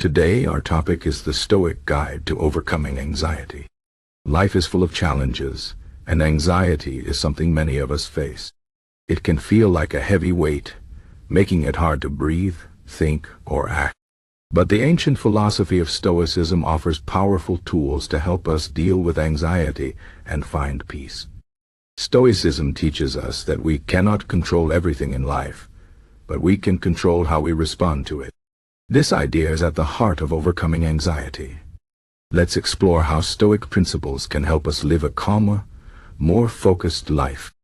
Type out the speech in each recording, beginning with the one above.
Today, our topic is the Stoic Guide to Overcoming Anxiety. Life is full of challenges, and anxiety is something many of us face. It can feel like a heavy weight, making it hard to breathe, think, or act. But the ancient philosophy of Stoicism offers powerful tools to help us deal with anxiety and find peace. Stoicism teaches us that we cannot control everything in life, but we can control how we respond to it. This idea is at the heart of overcoming anxiety. Let's explore how Stoic principles can help us live a calmer, more focused life.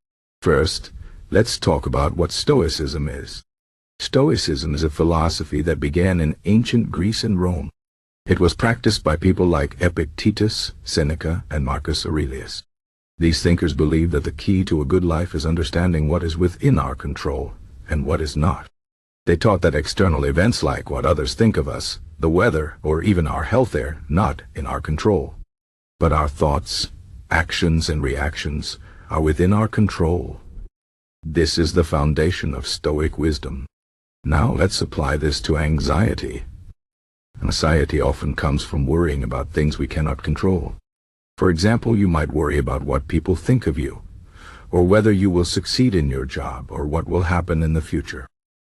First, let's talk about what Stoicism is. Stoicism is a philosophy that began in ancient Greece and Rome. It was practiced by people like Epictetus, Seneca, and Marcus Aurelius. These thinkers believed that the key to a good life is understanding what is within our control and what is not. They taught that external events like what others think of us, the weather, or even our health are not in our control. But our thoughts, actions, and reactions are within our control. This is the foundation of Stoic wisdom. Now let's apply this to anxiety. Anxiety often comes from worrying about things we cannot control. For example, you might worry about what people think of you, or whether you will succeed in your job, or what will happen in the future.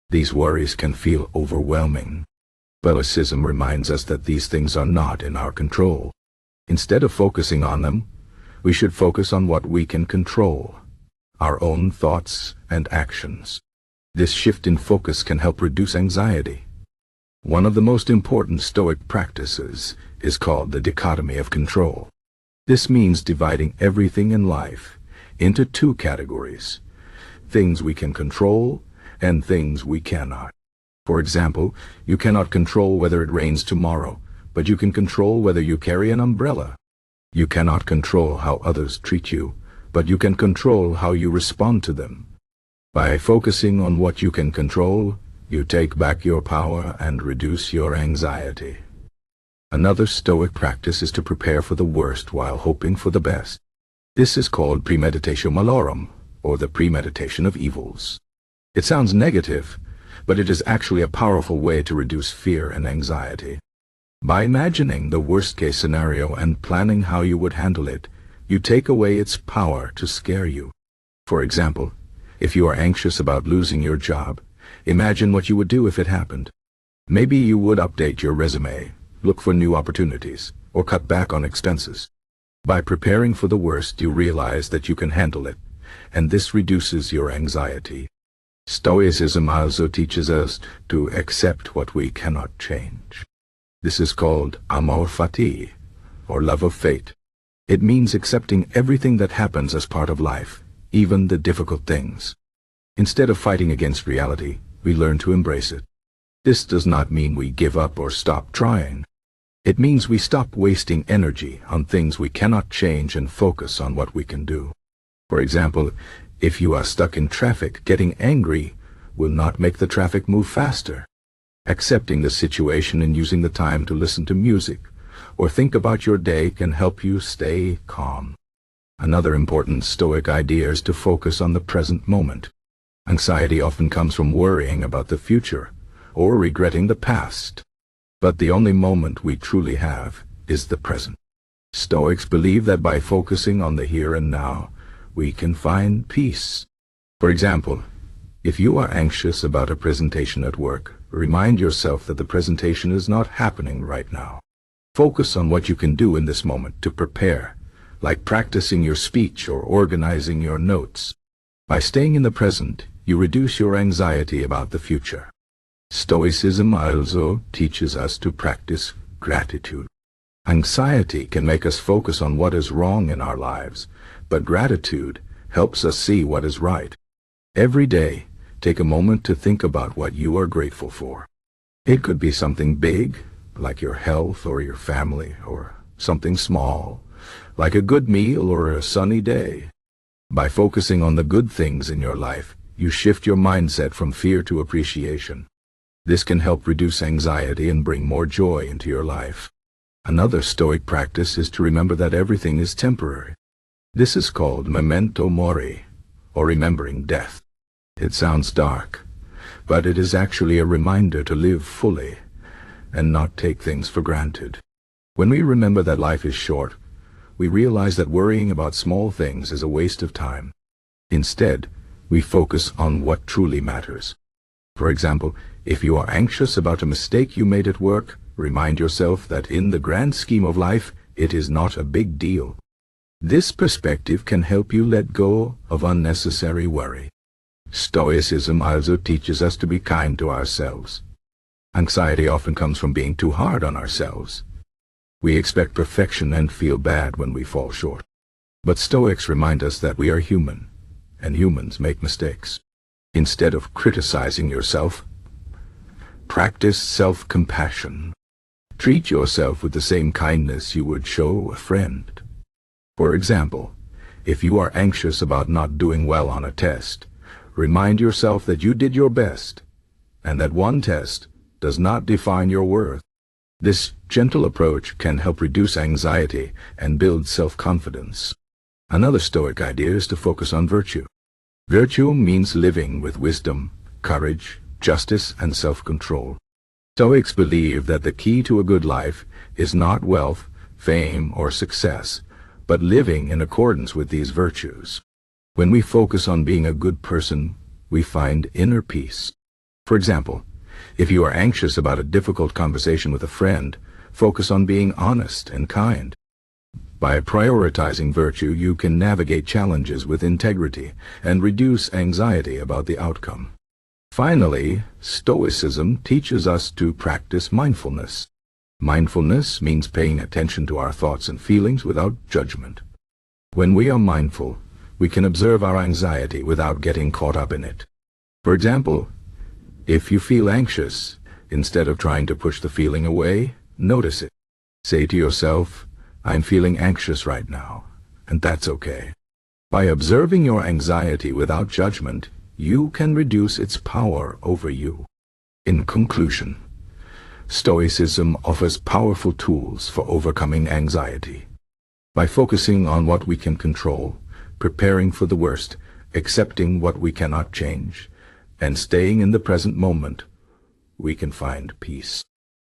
These worries can feel overwhelming. Stoicism reminds us that these things are not in our control. Instead of focusing on them, we should focus on what we can control, our own thoughts and actions. This shift in focus can help reduce anxiety. One of the most important Stoic practices is called the dichotomy of control. This means dividing everything in life into two categories: things we can control and things we cannot. For example, you cannot control whether it rains tomorrow, but you can control whether you carry an umbrella. You cannot control how others treat you, but you can control how you respond to them. By focusing on what you can control, you take back your power and reduce your anxiety. Another Stoic practice is to prepare for the worst while hoping for the best. This is called Premeditatio malorum, or the premeditation of evils. It sounds negative, but it is actually a powerful way to reduce fear and anxiety. By imagining the worst-case scenario and planning how you would handle it, you take away its power to scare you. For example, if you are anxious about losing your job, imagine what you would do if it happened. Maybe you would update your resume, look for new opportunities, or cut back on expenses. By preparing for the worst, you realize that you can handle it, and this reduces your anxiety. Stoicism also teaches us to accept what we cannot change. This is called Amor fati, or love of fate. It means accepting everything that happens as part of life, even the difficult things. Instead of fighting against reality, we learn to embrace it. This does not mean we give up or stop trying. It means we stop wasting energy on things we cannot change and focus on what we can do. For example, if you are stuck in traffic, getting angry will not make the traffic move faster. Accepting the situation and using the time to listen to music or think about your day can help you stay calm. Another important Stoic idea is to focus on the present moment. Anxiety often comes from worrying about the future or regretting the past. But the only moment we truly have is the present. Stoics believe that by focusing on the here and now, we can find peace. For example, if you are anxious about a presentation at work, remind yourself that the presentation is not happening right now. Focus on what you can do in this moment to prepare, like practicing your speech or organizing your notes. By staying in the present, you reduce your anxiety about the future. Stoicism also teaches us to practice gratitude. Anxiety can make us focus on what is wrong in our lives, but gratitude helps us see what is right. Every day, take a moment to think about what you are grateful for. It could be something big, like your health or your family, or something small, like a good meal or a sunny day. By focusing on the good things in your life, you shift your mindset from fear to appreciation. This can help reduce anxiety and bring more joy into your life. Another Stoic practice is to remember that everything is temporary. This is called Memento mori, or remembering death. It sounds dark, but it is actually a reminder to live fully. and not take things for granted. When we remember that life is short, we realize that worrying about small things is a waste of time. Instead, we focus on what truly matters. For example, if you are anxious about a mistake you made at work, remind yourself that in the grand scheme of life, it is not a big deal. This perspective can help you let go of unnecessary worry. Stoicism also teaches us to be kind to ourselves. Anxiety often comes from being too hard on ourselves. We expect perfection and feel bad when we fall short. But Stoics remind us that we are human, and humans make mistakes. Instead of criticizing yourself, practice self-compassion. Treat yourself with the same kindness you would show a friend. For example, if you are anxious about not doing well on a test, remind yourself that you did your best, and that one test does not define your worth. This gentle approach can help reduce anxiety and build self-confidence. Another Stoic idea is to focus on virtue. Virtue means living with wisdom, courage, justice, and self-control. Stoics believe that the key to a good life is not wealth, fame, or success, but living in accordance with these virtues. When we focus on being a good person, we find inner peace. For example, if you are anxious about a difficult conversation with a friend, focus on being honest and kind. By prioritizing virtue, you can navigate challenges with integrity and reduce anxiety about the outcome. Finally, Stoicism teaches us to practice mindfulness. Mindfulness means paying attention to our thoughts and feelings without judgment. When we are mindful, we can observe our anxiety without getting caught up in it. For example, if you feel anxious, instead of trying to push the feeling away, notice it. Say to yourself, "I'm feeling anxious right now, and that's okay." By observing your anxiety without judgment, you can reduce its power over you. In conclusion, Stoicism offers powerful tools for overcoming anxiety. By focusing on what we can control, preparing for the worst, accepting what we cannot change, and staying in the present moment, we can find peace.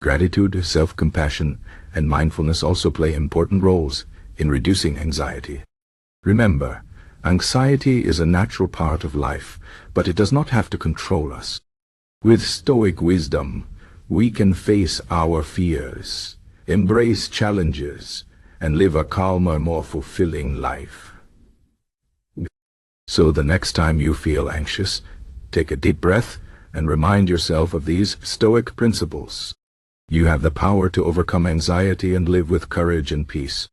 Gratitude, self-compassion, and mindfulness also play important roles in reducing anxiety. Remember, anxiety is a natural part of life, but it does not have to control us. With Stoic wisdom, we can face our fears, embrace challenges, and live a calmer, more fulfilling life. So the next time you feel anxious, take a deep breath and remind yourself of these Stoic principles. You have the power to overcome anxiety and live with courage and peace.